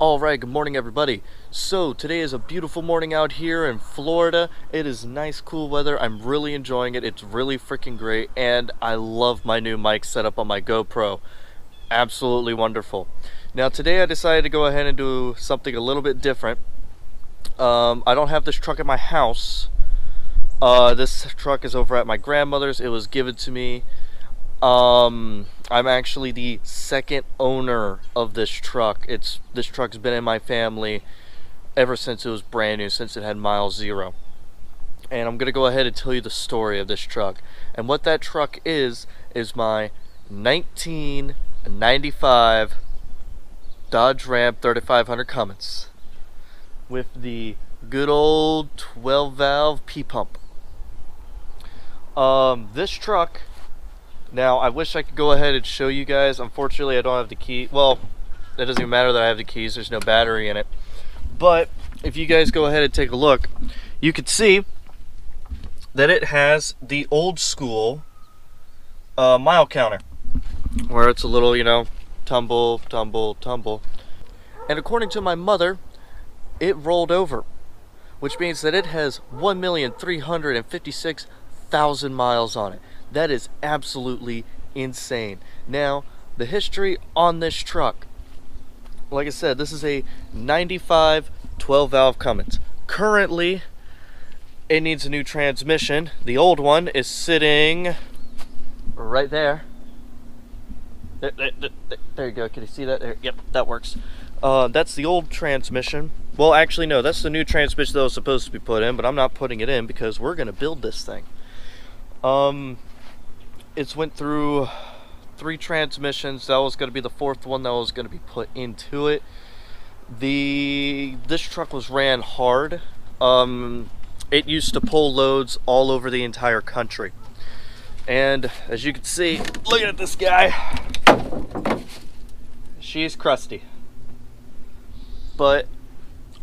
Alright, good morning everybody. So today is a beautiful morning out here in Florida. It is nice, cool weather. I'm really enjoying it. It's really freaking great, and I love my new mic setup on my GoPro. Absolutely wonderful. Now today I decided to go ahead and do something a little bit different. I don't have this truck at my house. This truck is over at my grandmother's. It was given to me. I'm actually the second owner of this truck. This truck's been in my family ever since it was brand new, since it had mile zero. And I'm gonna go ahead and tell you the story of this truck. And what that truck is my 1995 Dodge Ram 3500 Cummins with the good old 12 valve P-pump. This truck, now, I wish I could go ahead and show you guys. Unfortunately, I don't have the key. Well, it doesn't even matter that I have the keys. There's no battery in it. But if you guys go ahead and take a look, you can see that it has the old school mile counter, where it's a little, tumble, tumble, tumble. And according to my mother, it rolled over, which means that it has 1,356,000 miles on it. That is absolutely insane. Now, the history on this truck, like I said, this is a 95 12 valve Cummins. Currently, it needs a new transmission. The old one is sitting right there. There you go. Can you see that? There. Yep, that works. That's the old transmission. Well, actually, no, that's the new transmission that was supposed to be put in, but I'm not putting it in because we're going to build this thing. It's went through 3 transmissions. That was going to be the 4th one that was going to be put into it. This truck was ran hard. It used to pull loads all over the entire country. And as you can see, look at this guy. She's crusty. But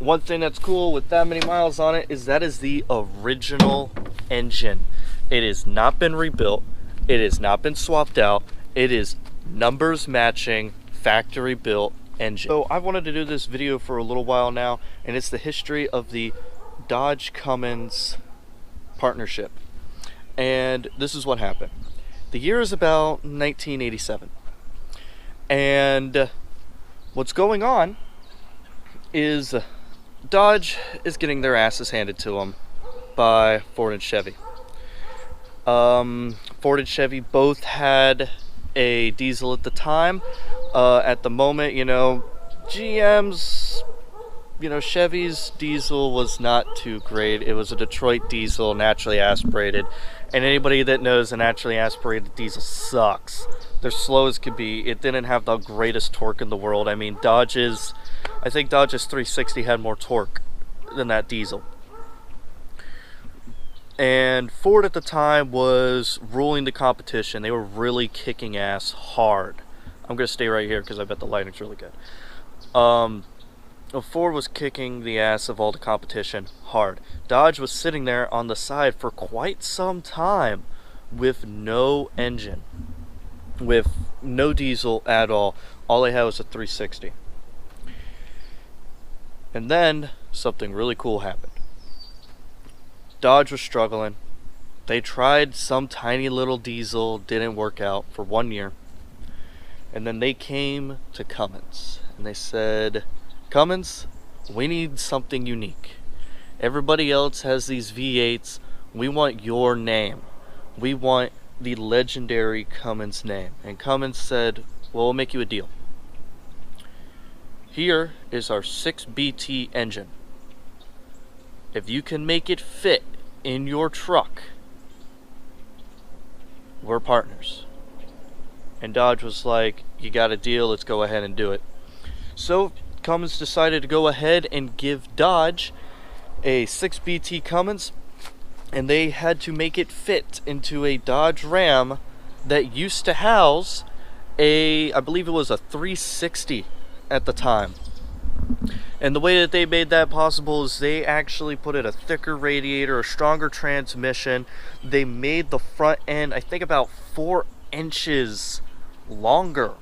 one thing that's cool with that many miles on it is that is the original engine. It has not been rebuilt. It has not been swapped out. It is numbers matching, factory built engine. So I wanted to do this video for a little while now, and it's the history of the Dodge Cummins partnership. And this is what happened. The year is about 1987. And what's going on is Dodge is getting their asses handed to them by Ford and Chevy. Ford and Chevy both had a diesel at the time. At the moment, GM's, Chevy's diesel was not too great. It was a Detroit diesel, naturally aspirated. And anybody that knows a naturally aspirated diesel sucks. They're slow as could be. It didn't have the greatest torque in the world. I mean, I think Dodge's 360 had more torque than that diesel. And Ford at the time was ruling the competition. They were really kicking ass hard. I'm going to stay right here because I bet the lighting's really good. Ford was kicking the ass of all the competition hard. Dodge was sitting there on the side for quite some time with no engine, with no diesel at all. All they had was a 360. And then something really cool happened. Dodge was struggling. They tried some tiny little diesel, didn't work out for 1 year. And then they came to Cummins and they said, Cummins, we need something unique. Everybody else has these V8s. We want your name. We want the legendary Cummins name. And Cummins said, well, we'll make you a deal. Here is our 6BT engine. If you can make it fit in your truck, we're partners. And Dodge was like, you got a deal, let's go ahead and do it. So Cummins decided to go ahead and give Dodge a 6BT Cummins, and they had to make it fit into a Dodge Ram that used to house I believe it was a 360 at the time. And the way that they made that possible is they actually put in a thicker radiator, a stronger transmission. They made the front end, I think, about 4 inches longer.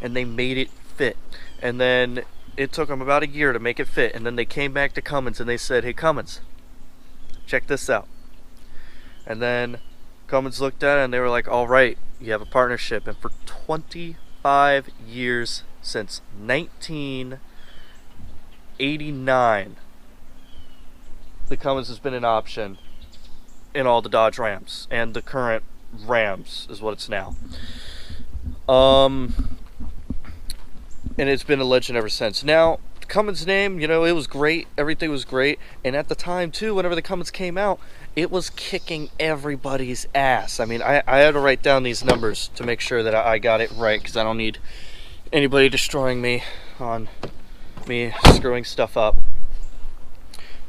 And they made it fit. And then it took them about a year to make it fit, and then they came back to Cummins and they said, hey Cummins, check this out. And then Cummins looked at it and they were like, all right, you have a partnership. And for 25 years, since 1989, the Cummins has been an option in all the Dodge Rams, and the current Rams is what it's now. And it's been a legend ever since. Now, the Cummins name, you know, it was great. Everything was great. And at the time, too, whenever the Cummins came out, it was kicking everybody's ass. I mean, I had to write down these numbers to make sure that I got it right, because I don't need anybody destroying me on me screwing stuff up.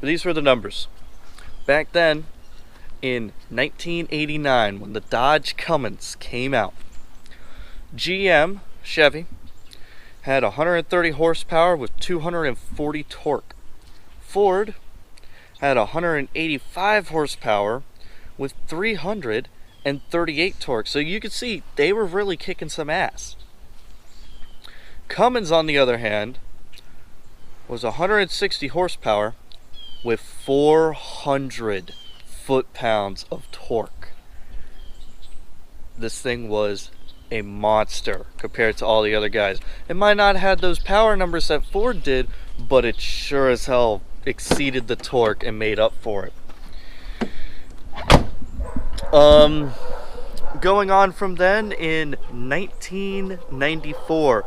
But these were the numbers. Back then, in 1989, when the Dodge Cummins came out, GM, Chevy, had 130 horsepower with 240 torque. Ford had 185 horsepower with 338 torque. So you could see they were really kicking some ass. Cummins, on the other hand, was 160 horsepower with 400 foot-pounds of torque. This thing was a monster compared to all the other guys. It might not have had those power numbers that Ford did, but it sure as hell exceeded the torque and made up for it. Going on from then, in 1994,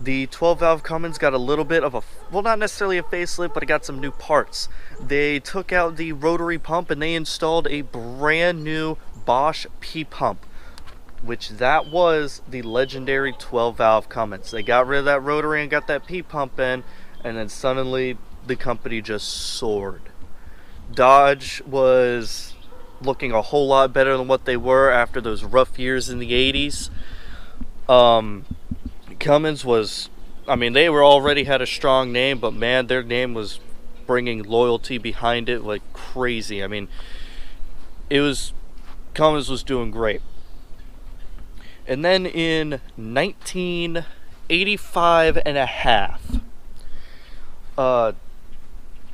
the 12-valve Cummins got a little bit of a, well, not necessarily a facelift, but it got some new parts. They took out the rotary pump and they installed a brand new Bosch P-pump, which that was the legendary 12-valve Cummins. They got rid of that rotary and got that P-pump in, and then suddenly the company just soared. Dodge was looking a whole lot better than what they were after those rough years in the 80s. Cummins was, I mean, they were already had a strong name, but man, their name was bringing loyalty behind it like crazy. I mean, Cummins was doing great. And then in 1985 and a half,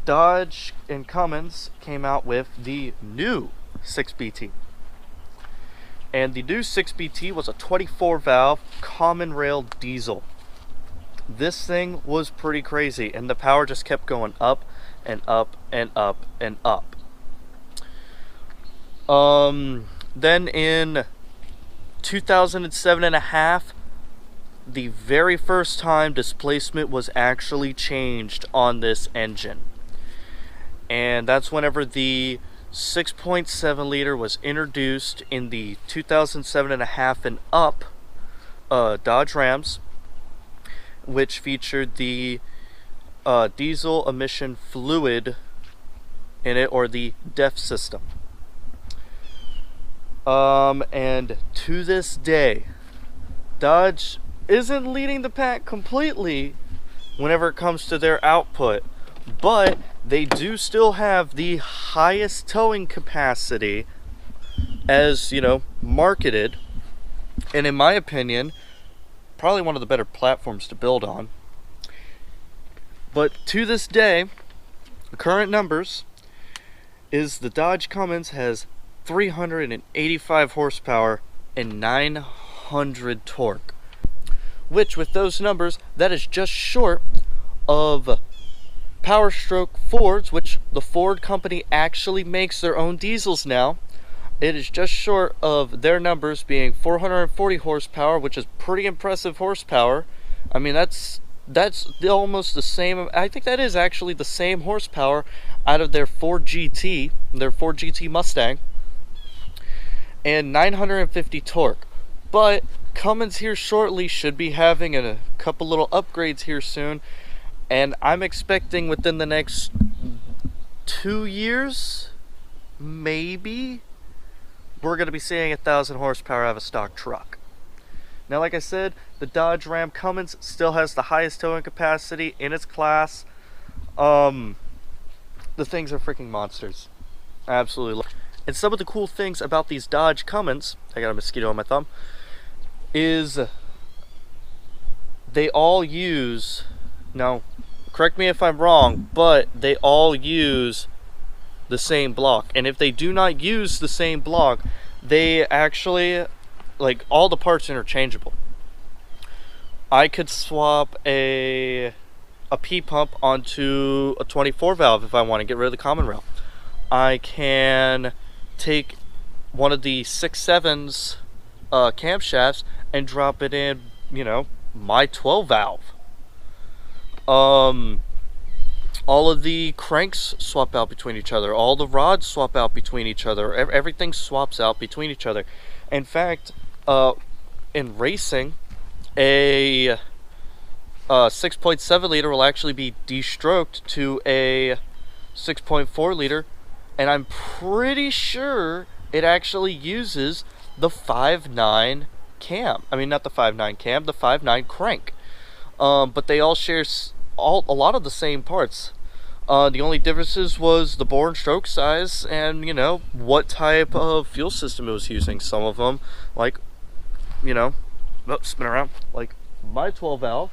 Dodge and Cummins came out with the new 6BT. And the new 6BT was a 24-valve common rail diesel. This thing was pretty crazy, and the power just kept going up and up and up and up. Then in 2007 and a half, the very first time displacement was actually changed on this engine. And that's whenever the 6.7 liter was introduced in the 2007 and a half and up Dodge Rams, which featured the diesel emission fluid in it, or the DEF system. And to this day, Dodge isn't leading the pack completely whenever it comes to their output, but they do still have the highest towing capacity, as you know, marketed, and in my opinion, probably one of the better platforms to build on. But to this day, the current numbers is the Dodge Cummins has 385 horsepower and 900 torque, which with those numbers, that is just short of Power Stroke Fords, which the Ford company actually makes their own diesels now. It is just short of their numbers being 440 horsepower, which is pretty impressive horsepower. I mean, that's almost the same. I think that is actually the same horsepower out of their Ford GT, their Ford GT Mustang, and 950 torque. But Cummins here shortly should be having a couple little upgrades here soon, and I'm expecting within the next 2 years, maybe, we're going to be seeing 1,000 horsepower out of a stock truck. Now, like I said, the Dodge Ram Cummins still has the highest towing capacity in its class. The things are freaking monsters. I absolutely love it. And some of the cool things about these Dodge Cummins, I got a mosquito on my thumb, is they all use Now, correct me if I'm wrong, but they all use the same block. And if they do not use the same block, they actually, like, all the parts interchangeable. I could swap a P pump onto a 24 valve if I want to get rid of the common rail. I can take one of the 6.7s camshafts and drop it in, you know, my 12 valve. All of the cranks swap out between each other. All the rods swap out between each other. Everything swaps out between each other. In fact, in racing, a 6.7 liter will actually be de-stroked to a 6.4 liter, and I'm pretty sure it actually uses the 5.9 cam. I mean, not the 5.9 cam, the 5.9 crank. But they all share a lot of the same parts. The only differences was the bore and stroke size and, you know, what type of fuel system it was using. Some of them, like, you know, spin around, like my 12 valve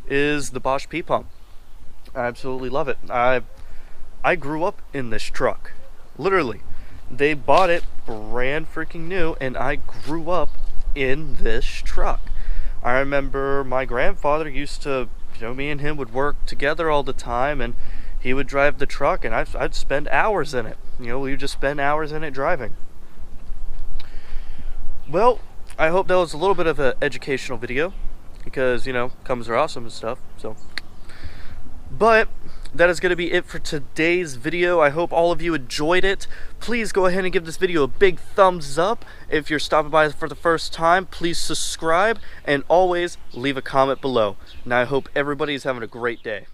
is the Bosch P pump. I absolutely love it. I grew up in this truck. Literally. They bought it brand freaking new, and I grew up in this truck. I remember my grandfather used to, you know, me and him would work together all the time, and he would drive the truck, and I'd spend hours in it. You know, we would just spend hours in it driving. Well, I hope that was a little bit of an educational video, because, you know, Cummins are awesome and stuff, so. But that is going to be it for today's video. I hope all of you enjoyed it. Please go ahead and give this video a big thumbs up. If you're stopping by for the first time, please subscribe, and always leave a comment below. And I hope everybody is having a great day.